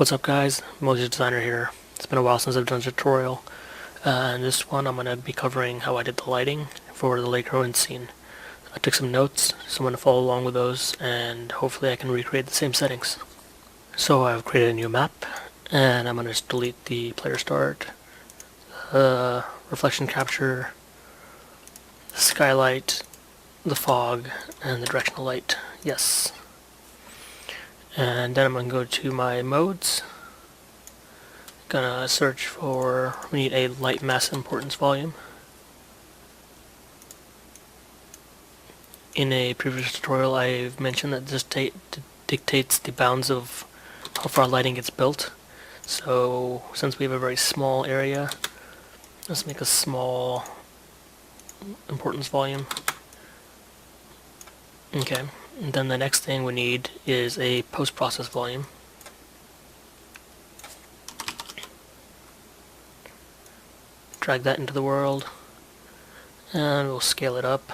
What's up guys, Moses Designer here. It's been a while since I've done a tutorial. In this one I'm going to be covering how I did the lighting for the Lake Ruin scene. I took some notes, so I'm going to follow along with those and hopefully I can recreate the same settings. So I've created a new map and I'm going to just delete the player start, reflection capture, the skylight, the fog, and the directional light. Yes. And then I'm going to go to my modes. Gonna search for, we need a light mass importance volume. In a previous tutorial I've mentioned that this dictates the bounds of how far lighting gets built. So since we have a very small area, let's make a small importance volume. Okay, and then the next thing we need is a post-process volume. Drag that into the world, and we'll scale it up.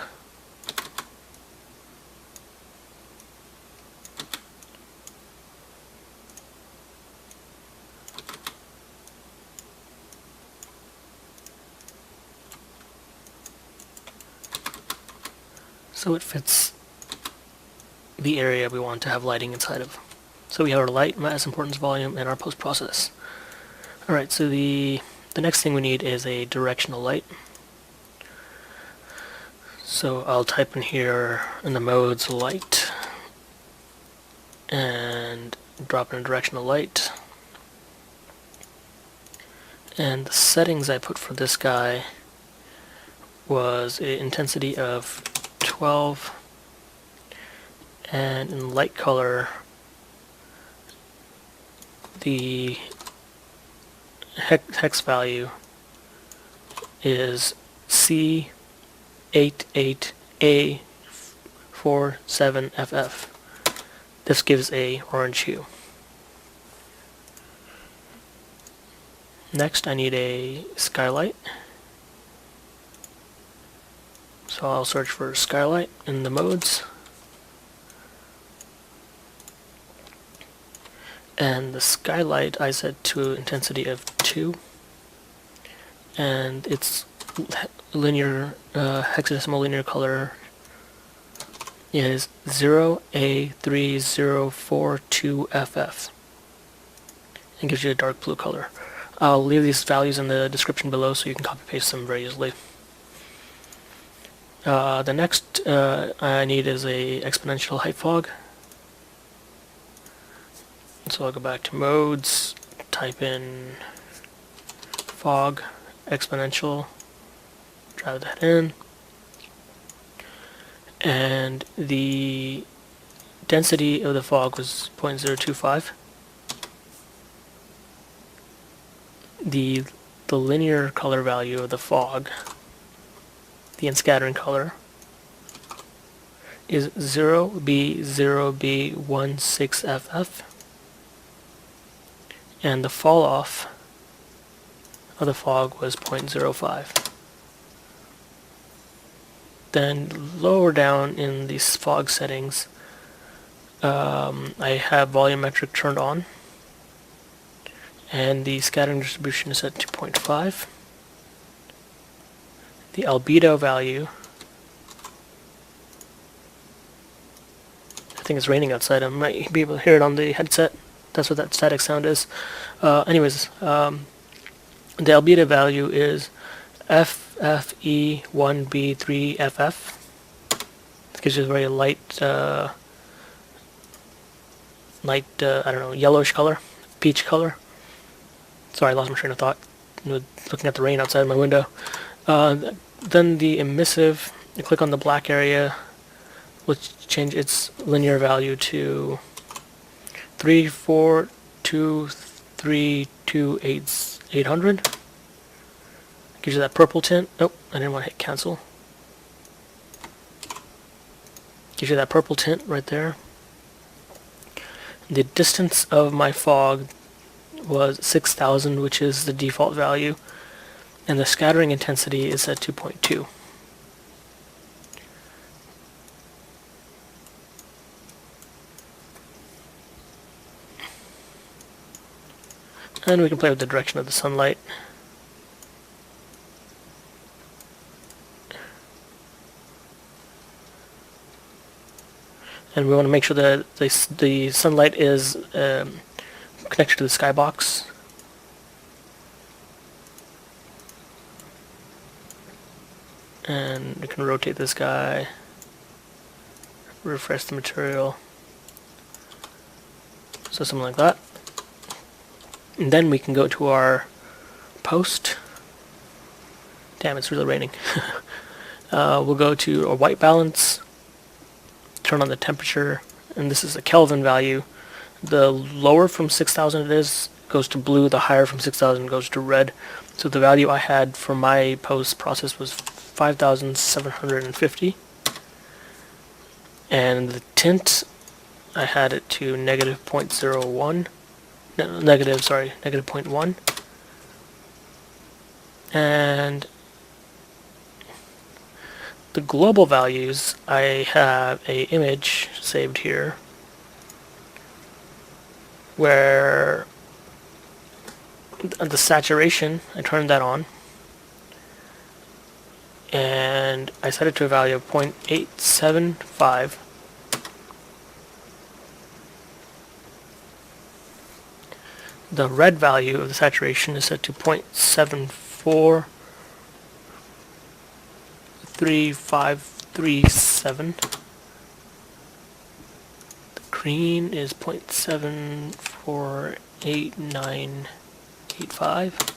So it fits the area we want to have lighting inside of. So we have our light, mass importance volume, and our post-process. Alright, so the next thing we need is a directional light. So I'll type in here in the modes light and drop in a directional light. And the settings I put for this guy was an intensity of 12, and in light color the hex value is C88A47FF. This gives a orange hue. Next I need a skylight. So I'll search for skylight in the modes. And the skylight I set to intensity of 2. And its linear, hexadecimal linear color is 0A3042FF. It gives you a dark blue color. I'll leave these values in the description below so you can copy paste them very easily. The next I need is a exponential height fog. So I'll go back to modes, type in fog, exponential, drive that in, and the density of the fog was 0.025. The linear color value of the fog, the unscattering color, is 0B0B16FF, and the fall off of the fog was 0.05. Then lower down in these fog settings, I have volumetric turned on, and the scattering distribution is at 2.5. The albedo value, I think it's raining outside, I might be able to hear it on the headset. That's what that static sound is. Anyways, the albedo value is FFE1B3FF. It gives you a very light, I don't know, yellowish color, peach color. Sorry, I lost my train of thought looking at the rain outside my window. Then the emissive, you click on the black area, let's change its linear value to 342328800. Gives you that purple tint. Oh, I didn't want to hit cancel. Gives you that purple tint right there. The distance of my fog was 6000, which is the default value, and the scattering intensity is at 2.2. And we can play with the direction of the sunlight. And we want to make sure that the sunlight is connected to the skybox. And we can rotate this guy, refresh the material, so something like that. And then we can go to our post. Damn, it's really raining. We'll go to a white balance, turn on the temperature, and this is a Kelvin value. The lower from 6,000 it is goes to blue, the higher from 6,000 goes to red. So the value I had for my post process was 5,750. And the tint, I had it to negative 0.01. No, negative 0.1. And the global values, I have a image saved here where the saturation, I turned that on, and I set it to a value of 0.875. The red value of the saturation is set to 0.743537. The green is 0.748985.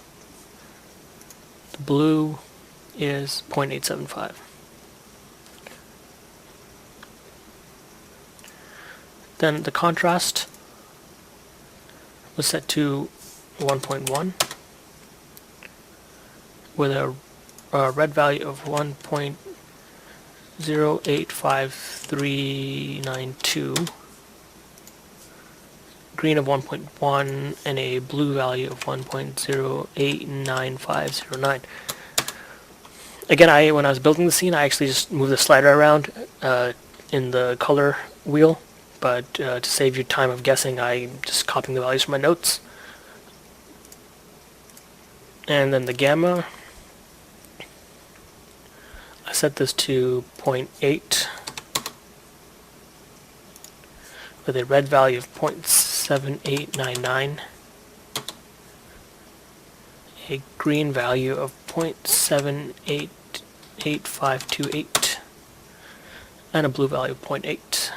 The blue is 0.875. Then the contrast was set to 1.1 with a red value of 1.085392, green of 1.1, and a blue value of 1.089509. Again, when I was building the scene, I actually just moved the slider around in the color wheel, but to save you time of guessing, I just copying the values from my notes. And then the gamma, I set this to 0.8 with a red value of 0.7899, a green value of 0.788528, and a blue value of 0.8.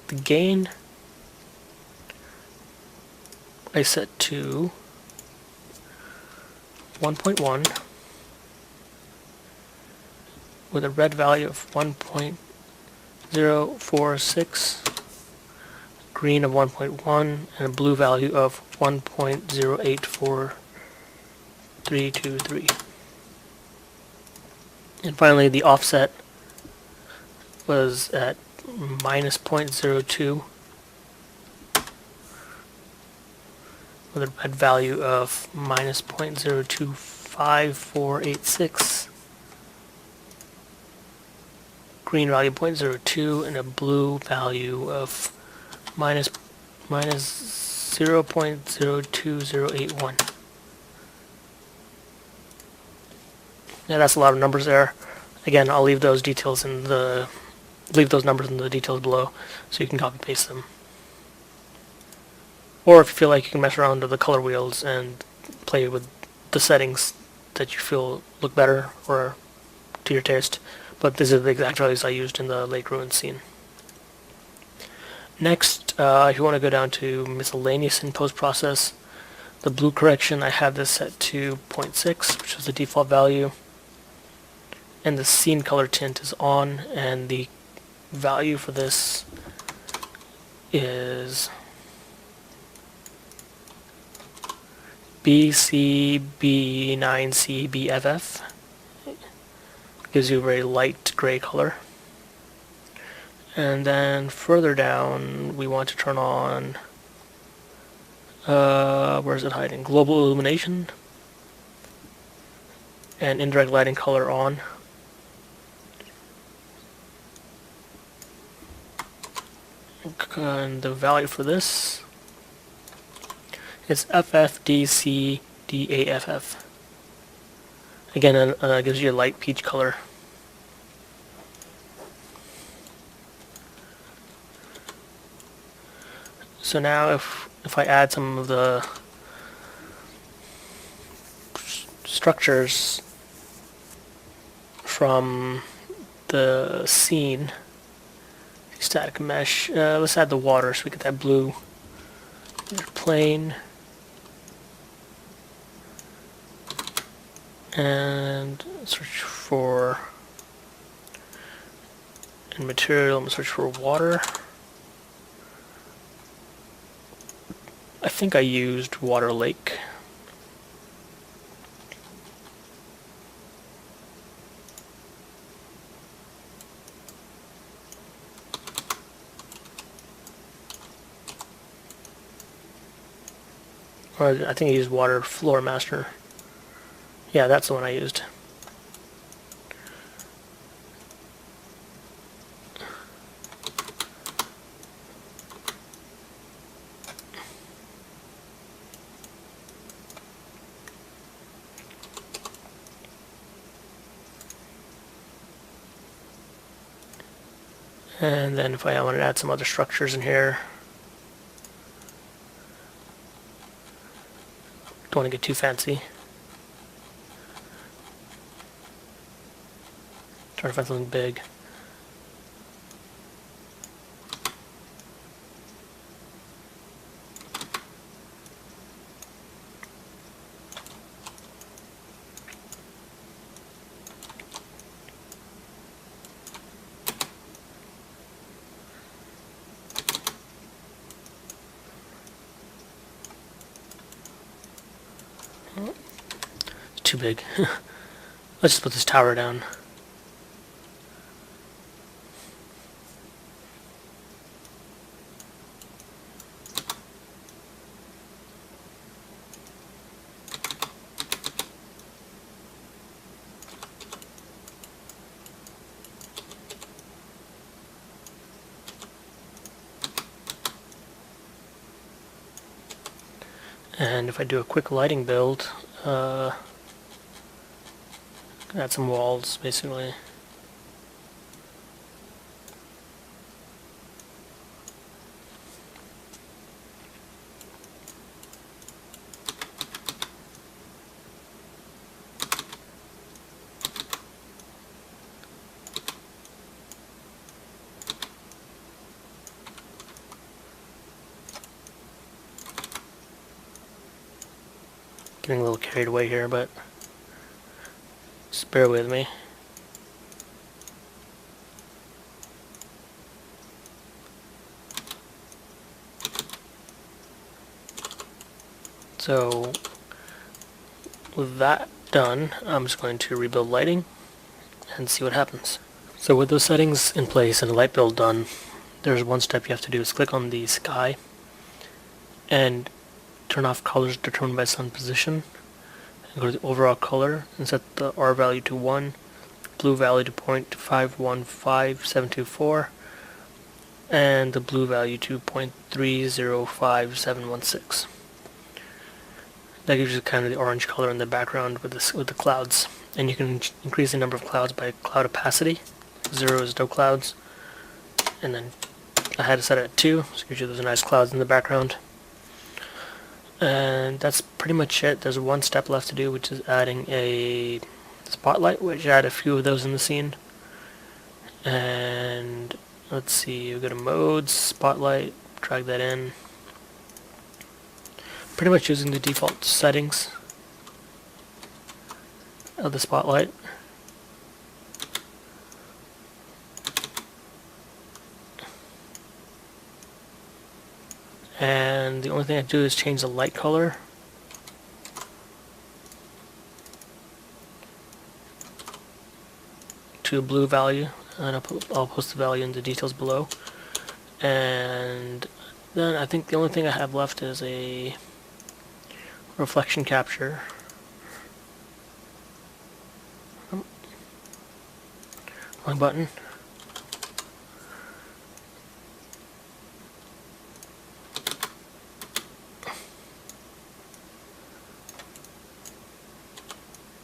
The gain I set to 1.1 with a red value of 1.046, green of 1.1, and a blue value of 1.084323. And finally, the offset was at minus 0.02 with a red value of minus 0.025486, green value 0.02, and a blue value of minus 0.028081. Yeah, that's a lot of numbers there. Again, I'll leave those numbers in the details below, so you can copy paste them. Or if you feel like you can mess around with the color wheels and play with the settings that you feel look better or to your taste. But these are the exact values I used in the Lake Ruin scene. Next, if you want to go down to miscellaneous in post-process, the blue correction, I have this set to 0.6, which is the default value. And the scene color tint is on, and the value for this is BCB9CBFF. Gives you a very light gray color. And then further down, we want to turn on, where is it hiding? Global illumination and indirect lighting color on. And the value for this It's FFDCDAFF. Again, it gives you a light peach color. So now if I add some of the structures from the scene, static mesh, let's add the water so we get that blue plane. And search for, in material, I'm going to search for water. I think I used Water Lake. Or I think I used Water Floor Master. Yeah, that's the one I used. And then if I want to add some other structures in here, don't want to get too fancy. Try to find something big. It's too big. Let's just put this tower down. And if I do a quick lighting build, add some walls, basically. Getting a little carried away here, but just bear with me. So with that done, I'm just going to rebuild lighting and see what happens. So with those settings in place and the light build done, there's one step you have to do is click on the sky and turn off colors determined by sun position, and go to the overall color and set the R value to 1, blue value to 0.515724, and the blue value to 0.305716. That gives you kind of the orange color in the background with the clouds, and you can increase the number of clouds by cloud opacity. 0 is no clouds, and then I had to set it at 2, so it gives you those nice clouds in the background. And that's pretty much it. There's one step left to do, which is adding a spotlight, which I had a few of those in the scene. And let's see, we go to modes, spotlight, drag that in. Pretty much using the default settings of the spotlight. And the only thing I do is change the light color to a blue value, and I'll post the value in the details below. And then I think the only thing I have left is a reflection capture. Wrong button.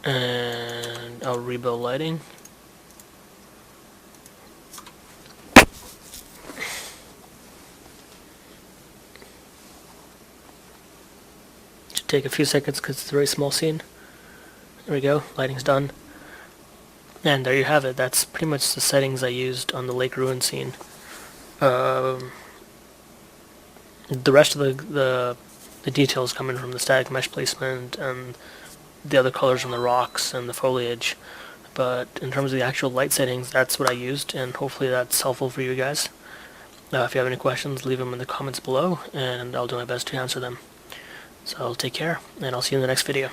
and I'll rebuild lighting. Should take a few seconds because it's a very small scene. There we go, lighting's done. And there you have it. That's pretty much the settings I used on the lake ruin scene. The rest of the details coming from the static mesh placement and the other colors on the rocks and the foliage. But in terms of the actual light settings, that's what I used, and hopefully that's helpful for you guys. If you have any questions, leave them in the comments below, and I'll do my best to answer them. So take care, and I'll see you in the next video.